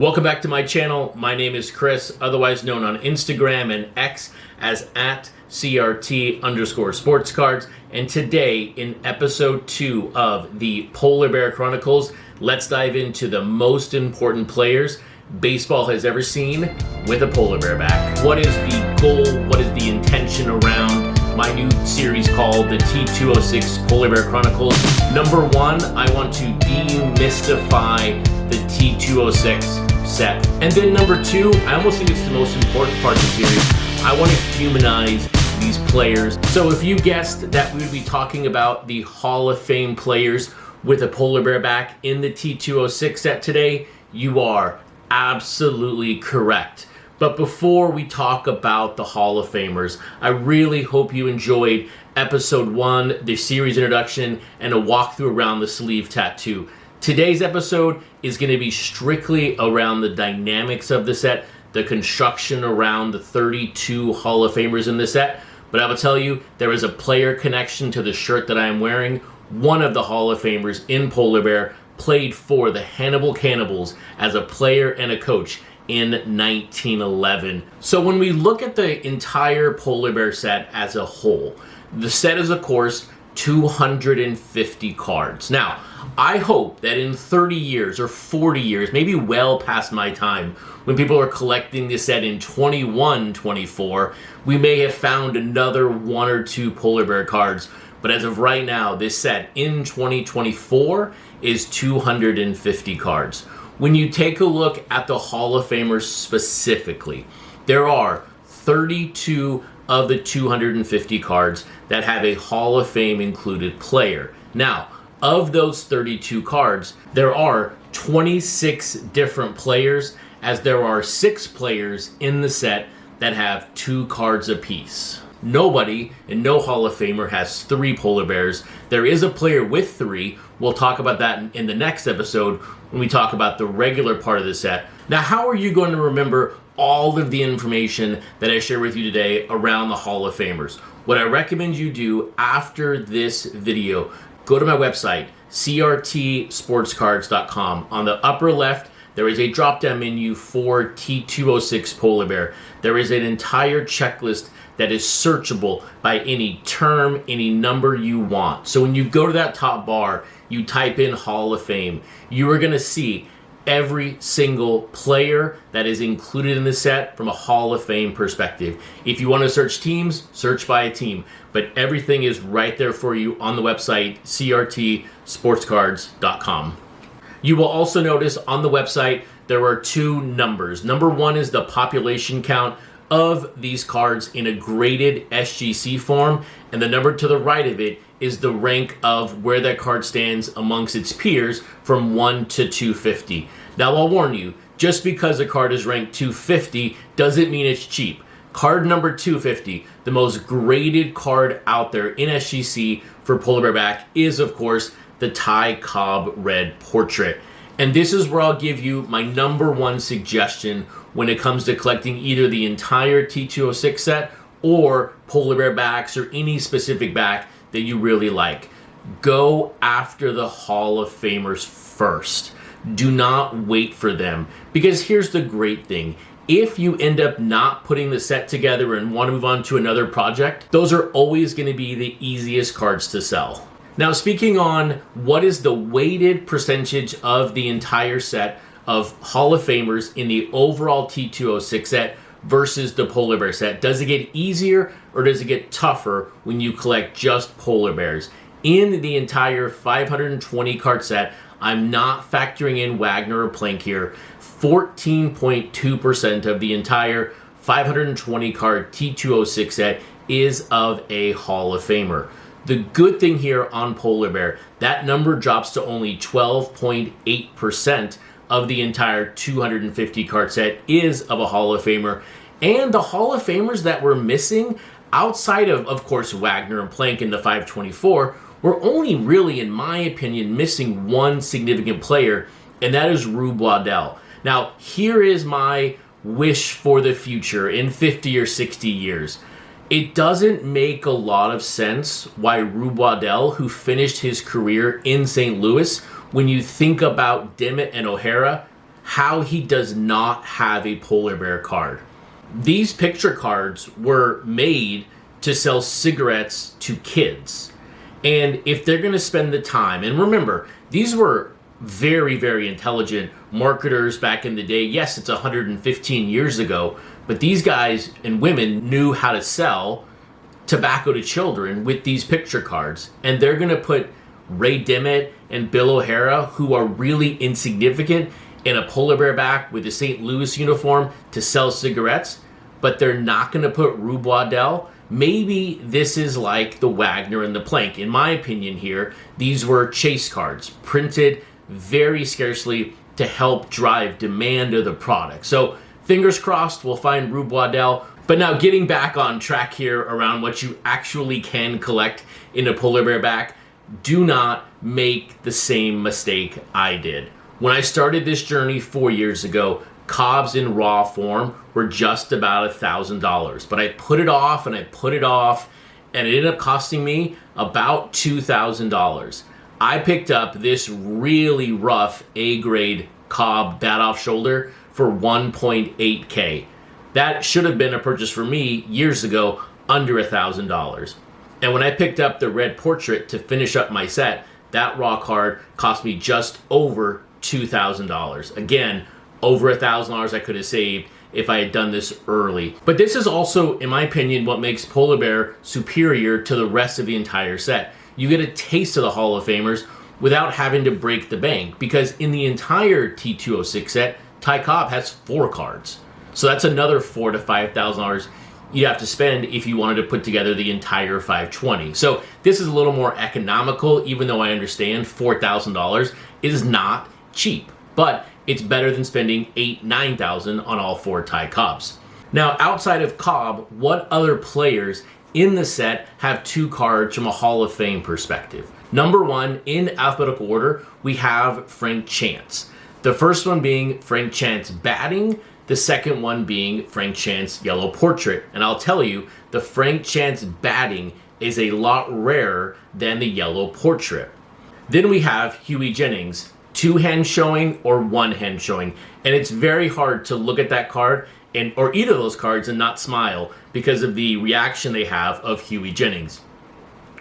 Welcome back to my channel. My name is Chris, otherwise known on Instagram and X as @CRT_sportscards. And today, in episode 2 of the Polar Bear Chronicles, let's dive into the most important players baseball has ever seen with a polar bear back. What is the goal? What is the intention around my new series called the T206 Polar Bear Chronicles? Number 1, I want to demystify the T206 set. And then number 2, I almost think it's the most important part of the series. I want to humanize these players. So if you guessed that we would be talking about the Hall of Fame players with a polar bear back in the T206 set today, you are absolutely correct. But before we talk about the Hall of Famers, I really hope you enjoyed episode 1, the series introduction, and a walkthrough around the sleeve tattoo. Today's episode is going to be strictly around the dynamics of the set, the construction around the 32 Hall of Famers in the set. But I will tell you, there is a player connection to the shirt that I am wearing. One of the Hall of Famers in Polar Bear played for the Hannibal Cannibals as a player and a coach in 1911. So when we look at the entire Polar Bear set as a whole, the set is, of course, 250 cards. Now, I hope that in 30 years or 40 years, maybe well past my time, when people are collecting this set in 21, 24, we may have found another 1 or 2 Polar Bear cards. But as of right now, this set in 2024 is 250 cards. When you take a look at the Hall of Famers specifically, there are 32 of the 250 cards that have a Hall of Fame included player. Now, of those 32 cards, there are 26 different players, as there are 6 players in the set that have 2 cards apiece. Nobody and no Hall of Famer has 3 polar bears. There is a player with 3. We'll talk about that in the next episode when we talk about the regular part of the set. Now, how are you going to remember all of the information that I share with you today around the Hall of Famers? What I recommend you do after this video, go to my website, crtsportscards.com. On the upper left, there is a drop-down menu for T206 Polar Bear. There is an entire checklist that is searchable by any term, any number you want. So when you go to that top bar, you type in Hall of Fame, you are going to see every single player that is included in the set from a Hall of Fame perspective. If you want to search teams, search by a team. But everything is right there for you on the website, crtsportscards.com. You will also notice on the website there are 2 numbers. Number 1 is the population count of these cards in a graded SGC form, and the number to the right of it is the rank of where that card stands amongst its peers from 1 to 250. Now, I'll warn you, just because a card is ranked 250 doesn't mean it's cheap. Card number 250, the most graded card out there in SGC for Polar Bear back, is, of course, the Ty Cobb Red Portrait. And this is where I'll give you my number 1 suggestion when it comes to collecting either the entire T206 set or Polar Bear backs or any specific back that you really like. Go after the Hall of Famers first. Do not wait for them. Because here's the great thing. If you end up not putting the set together and want to move on to another project, those are always going to be the easiest cards to sell. Now, speaking on what is the weighted percentage of the entire set of Hall of Famers in the overall T206 set versus the Polar Bear set, does it get easier or does it get tougher when you collect just polar bears? In the entire 520 card set, I'm not factoring in Wagner or Plank here, 14.2% of the entire 520 card T206 set is of a Hall of Famer. The good thing here on Polar Bear, that number drops to only 12.8% of the entire 250 card set is of a Hall of Famer. And the Hall of Famers that we're missing, outside of course, Wagner and Plank in the 524, we're only really, in my opinion, missing 1 significant player, and that is Rube Waddell. Now, here is my wish for the future in 50 or 60 years. It doesn't make a lot of sense why Rube Waddell, who finished his career in St. Louis, when you think about Dimmitt and O'Hara, how he does not have a polar bear card. These picture cards were made to sell cigarettes to kids. And if they're going to spend the time, and remember, these were very, very intelligent marketers back in the day. Yes, it's 115 years ago, but these guys and women knew how to sell tobacco to children with these picture cards. And they're going to put Ray Dimmitt and Bill O'Hara, who are really insignificant, in a polar bear back with a St. Louis uniform to sell cigarettes, but they're not going to put Rube Waddell. Maybe this is like the Wagner and the Plank. In my opinion here, these were chase cards, printed very scarcely to help drive demand of the product. So fingers crossed we'll find Rube Waddell. But now getting back on track here around what you actually can collect in a polar bear back, do not make the same mistake I did. When I started this journey 4 years ago, Cobbs in raw form were just about $1,000. But I put it off and I put it off, and it ended up costing me about $2,000. I picked up this really rough A-grade Cobb bat off shoulder for $1.8K. That should have been a purchase for me years ago under $1,000. And when I picked up the red portrait to finish up my set, that raw card cost me just over $2,000. Again, over $1,000 I could have saved if I had done this early. But this is also, in my opinion, what makes Polar Bear superior to the rest of the entire set. You get a taste of the Hall of Famers without having to break the bank, because in the entire T206 set, Ty Cobb has 4 cards. So that's another $4,000 to $5,000 you have to spend if you wanted to put together the entire 520. So this is a little more economical, even though I understand $4,000 is not cheap, but it's better than spending $8,000, $9,000 on all 4 Ty Cobbs. Now, outside of Cobb, what other players in the set have 2 cards from a Hall of Fame perspective? Number 1, in alphabetical order, we have Frank Chance. The first one being Frank Chance batting, the second one being Frank Chance yellow portrait. And I'll tell you, the Frank Chance batting is a lot rarer than the yellow portrait. Then we have Huey Jennings, 2 hand showing or 1 hand showing. And it's very hard to look at that card or either of those cards and not smile because of the reaction they have of Huey Jennings.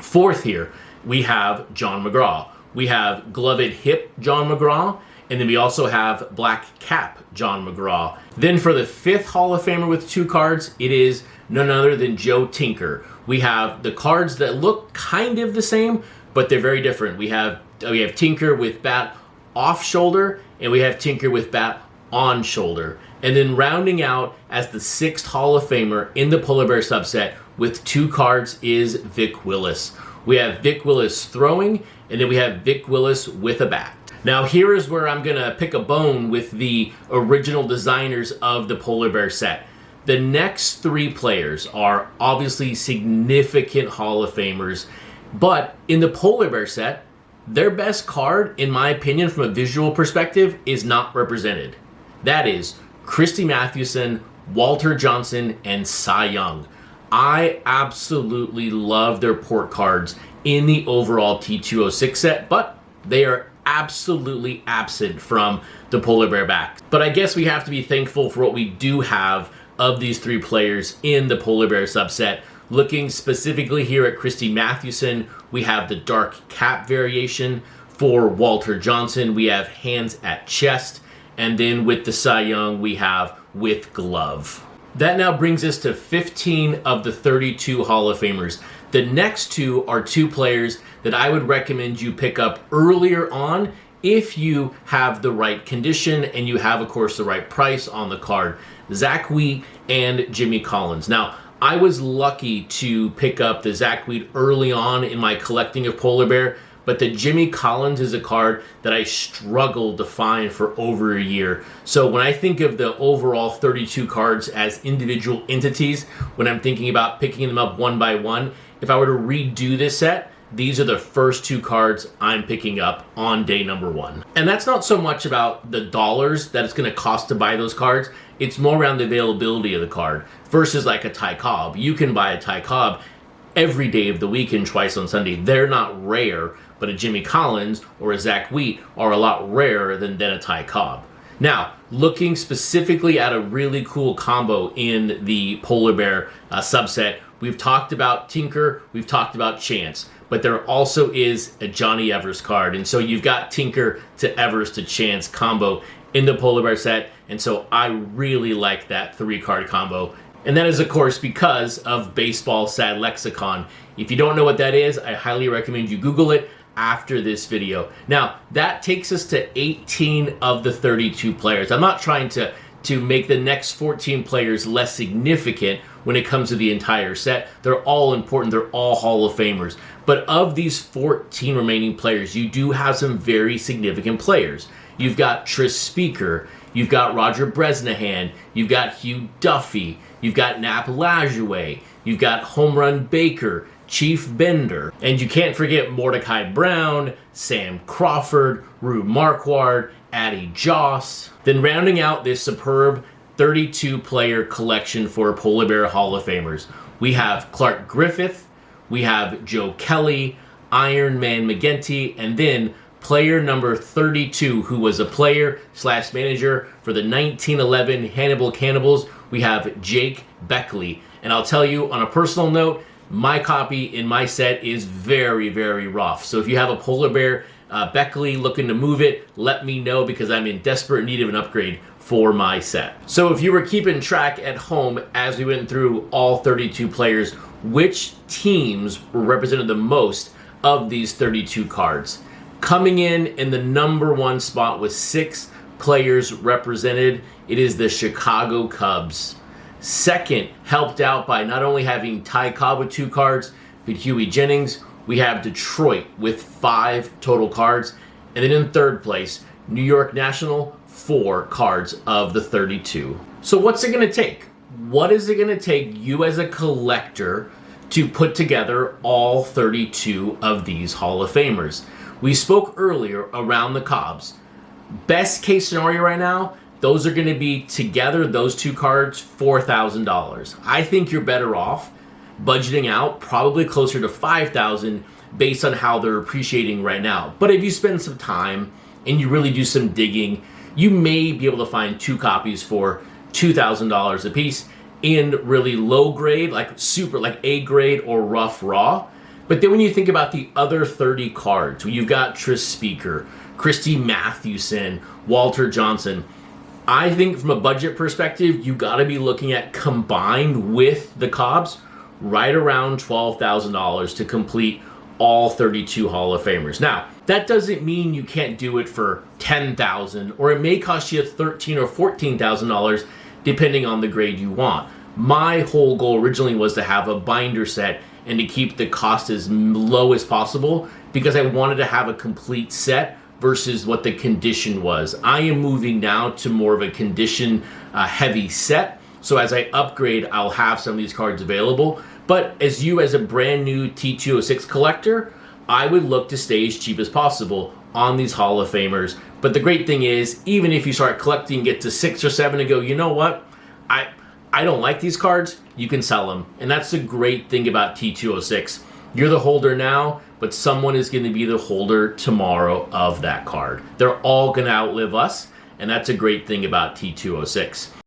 Fourth here, we have John McGraw. We have gloved hip John McGraw, and then we also have black cap John McGraw. Then for the 5th Hall of Famer with 2 cards, it is none other than Joe Tinker. We have the cards that look kind of the same, but they're very different. We have Tinker with bat off shoulder, and we have Tinker with bat on shoulder. And then rounding out as the 6th Hall of Famer in the Polar Bear subset with 2 cards is Vic Willis. We have Vic Willis throwing, and then we have Vic Willis with a bat. Now here is where I'm going to pick a bone with the original designers of the Polar Bear set. The next 3 players are obviously significant Hall of Famers, but in the Polar Bear set, their best card, in my opinion, from a visual perspective, is not represented. That is Christy Mathewson, Walter Johnson, and Cy Young. I absolutely love their port cards in the overall T206 set, but they are absolutely absent from the Polar Bear back. But I guess we have to be thankful for what we do have of these 3 players in the Polar Bear subset. Looking specifically here at Christy Mathewson, we have the dark cap variation. For Walter Johnson, we have hands at chest. And then with the Cy Young, we have with glove. That now brings us to 15 of the 32 Hall of Famers. The next 2 are 2 players that I would recommend you pick up earlier on if you have the right condition and you have, of course, the right price on the card. Zach Wheat and Jimmy Collins. Now, I was lucky to pick up the Zach Wheat early on in my collecting of Polar Bear, but the Jimmy Collins is a card that I struggled to find for over a year. So when I think of the overall 32 cards as individual entities, when I'm thinking about picking them up one by one, if I were to redo this set, these are the first 2 cards I'm picking up on day number 1. And that's not so much about the dollars that it's going to cost to buy those cards. It's more around the availability of the card versus like a Ty Cobb. You can buy a Ty Cobb every day of the week and twice on Sunday. They're not rare, but a Jimmy Collins or a Zach Wheat are a lot rarer than a Ty Cobb. Now, looking specifically at a really cool combo in the Polar Bear subset, we've talked about Tinker, we've talked about Chance, but there also is a Johnny Evers card. And so you've got Tinker to Evers to Chance combo in the Polar Bear set. And so I really like that 3-card combo. And that is, of course, because of Baseball Sad Lexicon. If you don't know what that is, I highly recommend you Google it after this video. Now, that takes us to 18 of the 32 players. I'm not trying to make the next 14 players less significant when it comes to the entire set. They're all important. They're all Hall of Famers. But of these 14 remaining players, you do have some very significant players. You've got Tris Speaker. You've got Roger Bresnahan. You've got Hugh Duffy. You've got Nap Lajoie. You've got Home Run Baker, Chief Bender. And you can't forget Mordecai Brown, Sam Crawford, Rue Marquard, Addie Joss. Then rounding out this superb 32-player collection for Polar Bear Hall of Famers, we have Clark Griffith, we have Joe Kelly, Iron Man McGinty, and then player number 32, who was a player/manager for the 1911 Hannibal Cannibals, we have Jake Beckley. And I'll tell you, on a personal note, my copy in my set is very, very rough. So if you have a Polar Bear Beckley looking to move it, let me know, because I'm in desperate need of an upgrade for my set. So if you were keeping track at home as we went through all 32 players, which teams were represented the most of these 32 cards? Coming in the number 1 spot with 6 players represented, it is the Chicago Cubs. Second, helped out by not only having Ty Cobb with 2 cards, but Huey Jennings, we have Detroit with 5 total cards. And then in third place, New York National, 4 cards of the 32. So what's it going to take? What is it going to take you as a collector to put together all 32 of these Hall of Famers? We spoke earlier around the Cobbs. Best case scenario right now, those are going to be together, those 2 cards, $4,000. I think you're better off budgeting out probably closer to $5,000 based on how they're appreciating right now. But if you spend some time and you really do some digging, you may be able to find 2 copies for $2,000 a piece in really low grade, like super, like A grade or rough raw. But then when you think about the other 30 cards, you've got Tris Speaker, Christy Mathewson, Walter Johnson. I think from a budget perspective, you got to be looking at, combined with the Cobbs, right around $12,000 to complete all 32 Hall of Famers. Now, that doesn't mean you can't do it for $10,000, or it may cost you $13,000 or $14,000 depending on the grade you want. My whole goal originally was to have a binder set and to keep the cost as low as possible, because I wanted to have a complete set versus what the condition was. I am moving now to more of a condition heavy set. So as I upgrade, I'll have some of these cards available. But as a brand new T206 collector, I would look to stay as cheap as possible on these Hall of Famers. But the great thing is, even if you start collecting, get to 6 or 7 and go, you know what? I don't like these cards, you can sell them. And that's the great thing about T206. You're the holder now, but someone is going to be the holder tomorrow of that card. They're all going to outlive us, and that's a great thing about T206.